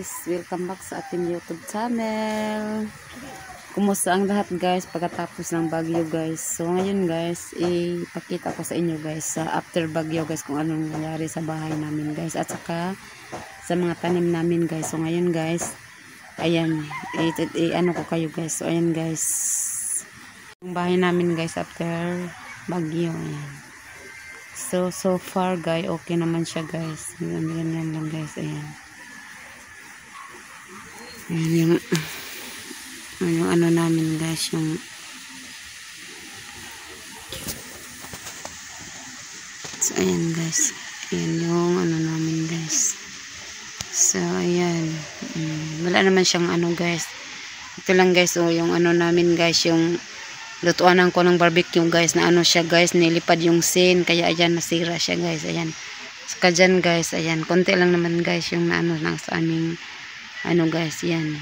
guys, welcome back sa ating YouTube channel. Kumusta ang lahat guys pagkatapos ng bagyo guys. So ngayon guys, ipakita ko sa inyo guys sa after bagyo guys kung anong nangyari sa bahay namin guys at saka sa mga tanim namin guys. So ngayon guys, ayan, ano ko kayo guys. So ayan guys, yung bahay namin guys after bagyo, ayan. So far guys, okay naman siya guys. Ganyan lang guys, ayan. Ayan yung ano namin guys, yung so ayan guys, ayan yung ano namin guys. So ayan, wala naman siyang ano guys. Ito lang guys, oh, yung ano namin guys, yung lutuanan ko ng barbecue guys, na ano siya guys, nilipad yung sin, kaya ayan nasira siya guys, ayan. Saka dyan guys, ayan, konti lang naman guys yung ano lang sa aming ano guys, yan.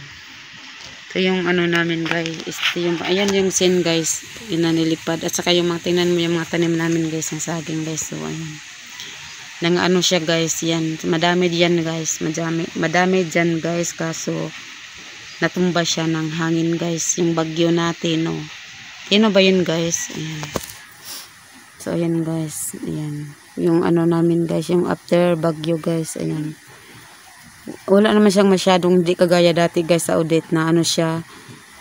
Ito yung ano namin guys, yung, ayan yung sin guys, yun na nilipad. At saka yung mga, tingnan mo yung mga tanim namin guys, ng saging guys, so ayan. Nang ano siya guys, yan, madami diyan guys, madami dyan guys, kaso natumba siya ng hangin guys, yung bagyo natin, no. Ano ba yun guys, ayan. So ayan guys, ayan. Yung ano namin guys, yung after bagyo guys, ayan. Wala naman siyang masyadong, di kagaya dati guys sa Odette na ano siya,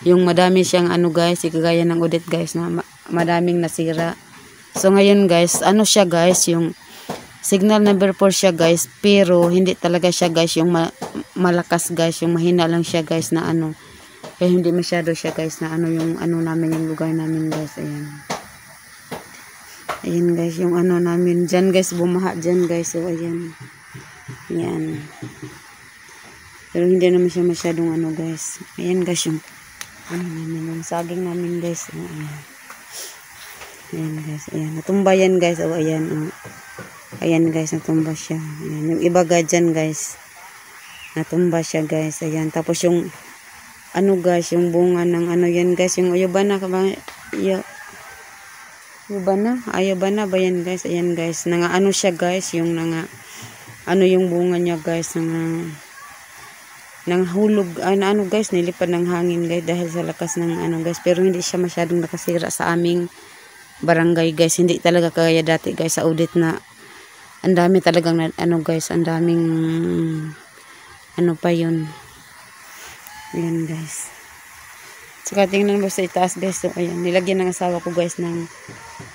yung madami siyang ano guys, kagaya ng Odette guys na madaming nasira. So ngayon guys, ano siya guys, yung signal number 4 siya guys, pero hindi talaga siya guys yung malakas guys, yung mahina lang siya guys na ano. Kaya hindi masyado siya guys na ano yung ano namin, yung lugar namin guys, ayan. Ayan guys, yung ano namin, dyan guys, bumaha dyan guys, so ayan. Ayan. Pero hindi naman siya masyadong ano guys. Ayan guys, yung ano namin, yung saging namin guys, so, ayan. Ayan guys, ayan. Natumba yan guys, oh ayan, oh. Ayan guys, natumba siya. Ayan, yung iba dyan guys, natumba siya guys, ayan. Tapos yung ano guys, yung bunga ng ano yan guys, yung ayobana ka ba? Ayobana ba yan guys? Ayan guys, nanga ano siya guys, yung nanga ano yung bunga niya guys, nang hulog, ano guys, nilipad ng hangin guys dahil sa lakas ng ano guys, pero hindi siya masyadong nakasira sa aming barangay guys. Hindi talaga kaya dati guys sa Odette na ang dami talagang ano guys, ang daming ano pa yun. Ayan guys. Saka tingnan mo sa itaas guys. So ayan, nilagyan ng asawa ko guys ng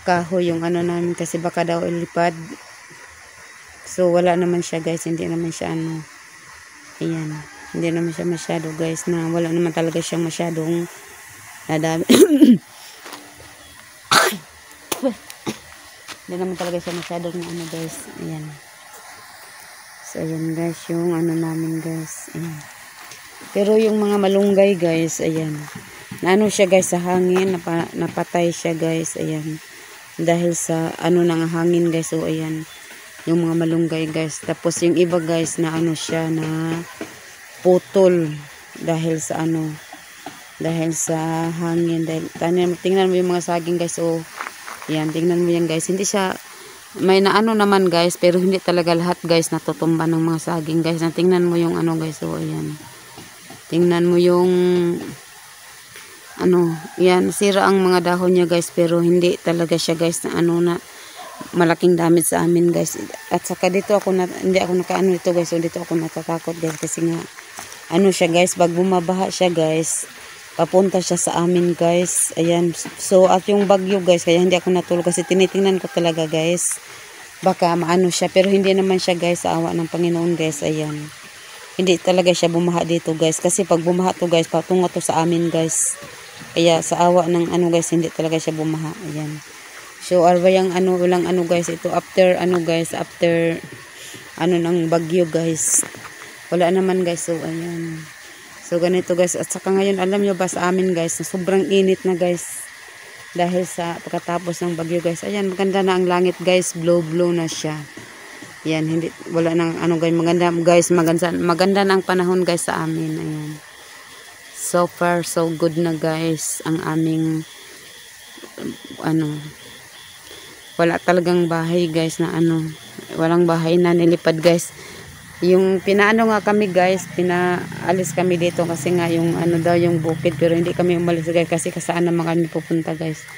kahoy yung ano namin kasi baka daw ilipad. So wala naman siya guys. Hindi naman siya ano. Ayan. Hindi naman siya masyado guys na wala naman talaga siyang masyadong nadami. Hindi naman talaga siya masyadong ano guys. Ayan. So ayan guys yung ano namin guys. Ayan. Pero yung mga malunggay guys, ayan, naano siya guys sa hangin, napatay siya guys, ayan, dahil sa ano ng hangin guys, so ayan, yung mga malunggay guys. Tapos yung iba guys na ano siya, na putol dahil sa ano, dahil sa hangin, dahil tingnan mo yung mga saging guys, so ayan, tingnan mo yan guys, hindi siya, may naano naman guys, pero hindi talaga lahat guys natutumba ng mga saging guys. Na tingnan mo yung ano guys, so ayan. Tingnan mo yung ano, yan, sira ang mga dahon niya guys, pero hindi talaga siya guys na ano na malaking damage sa amin guys. At saka dito ako hindi ako nakaano dito guys, so dito ako natatakot guys kasi nga ano siya guys, pag bumabaha siya guys, papunta siya sa amin guys. Ayan, so at yung bagyo guys, kaya hindi ako natulog kasi tinitingnan ko talaga guys, baka maano siya, pero hindi naman siya guys, sa awa ng Panginoon guys. Ayan, hindi talaga siya bumaha dito guys, kasi pag bumaha to guys, patungo to sa amin guys. Kaya sa awa ng ano guys, hindi talaga siya bumaha. Ayan, so arbayang ano, walang ano guys, ito after ano guys, after ano ng bagyo guys, wala naman guys. So ayan, so ganito guys. At saka ngayon, alam nyo ba sa amin guys, na sobrang init na guys dahil sa pagkatapos ng bagyo guys. Ayan, maganda na ang langit guys, blow na siya. Yan, hindi, wala nang ano guys, maganda guys, maganda na ang panahon guys sa amin. Ayan, so far so good na guys ang aming ano, wala talagang bahay guys na ano, walang bahay na nilipad guys. Yung pinaano nga kami guys, pinaalis kami dito kasi nga yung ano daw yung bukid, pero hindi kami umalis guys kasi saan naman kami pupunta guys.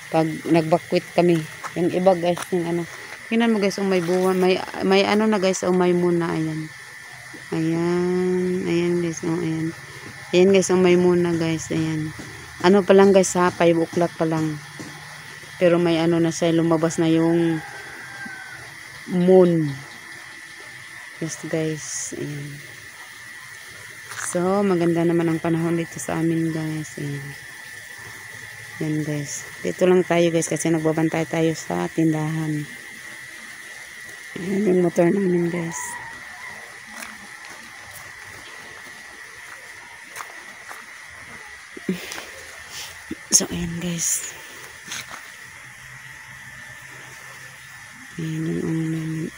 Pag nagbakwit kami, yung iba guys, yung ano, tingnan mo guys, may buwan, may ano na guys, may muna, ayan. Ayan guys, ayan. Ayan guys, may muna guys, ayan. Ano pa lang guys ha, 5 o'clock pa lang. Pero may ano na siya, lumabas na yung moon. Yes guys, ayan. So, maganda naman ang panahon dito sa amin guys. Ayan. Yan guys. Dito lang tayo guys kasi nagbabantay tayo sa tindahan. Ayan yung motor namin guys. So, ayan guys. Ayan yung ano namin.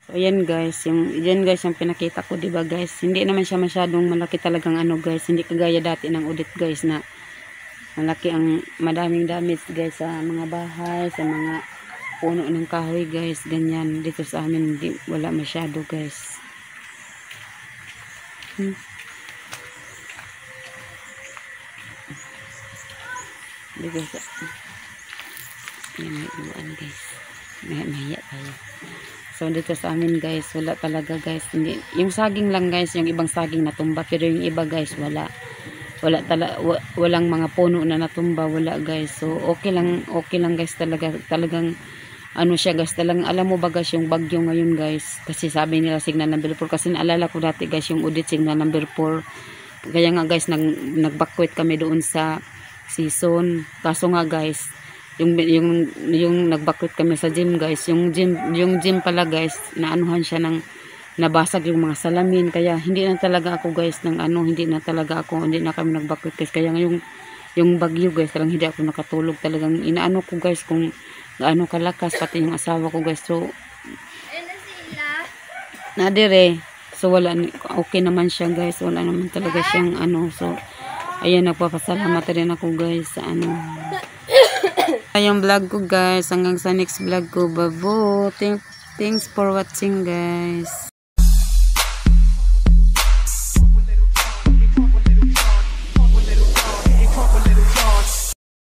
So, ayan guys, yan guys yung pinakita ko, diba guys? Hindi naman siya masyadong malaki talagang ano guys, hindi kagaya dati ng audit guys na malaki ang madaming damage guys sa mga bahay, sa mga puno ng kahoy guys, ganyan. Dito sa amin hindi, wala masyado guys. Dito sa yan, may guys, mahiya tayo. So dito sa amin guys, wala talaga guys. Hindi, yung saging lang guys, yung ibang saging natumba, pero yung iba guys wala. Walang mga puno na natumba, wala guys. So okay lang guys talagang ano siya guys, talagang alam mo ba guys yung bagyo ngayon guys, kasi sabi nila signal number 4, kasi naalala ko dati guys yung audit signal number 4. Kaya nga guys nagbakwit kami doon sa season. Kaso nga guys, yung nagbakwit kami sa gym guys, yung gym pala guys, naanuhan siya ng nabasag yung mga salamin, kaya hindi na talaga kami nagbakwit guys. Kaya yung bagyo guys, talagang hindi ako nakatulog, talagang inaano ko guys kung gaano kalakas, pati yung asawa ko guys. So nadire, so wala, okay naman siya guys, wala naman talaga siyang ano. So ayan, nagpapasalamat rin ako guys sa ano yung vlog ko guys. Hanggang sa next vlog ko, babo. Thanks for watching guys.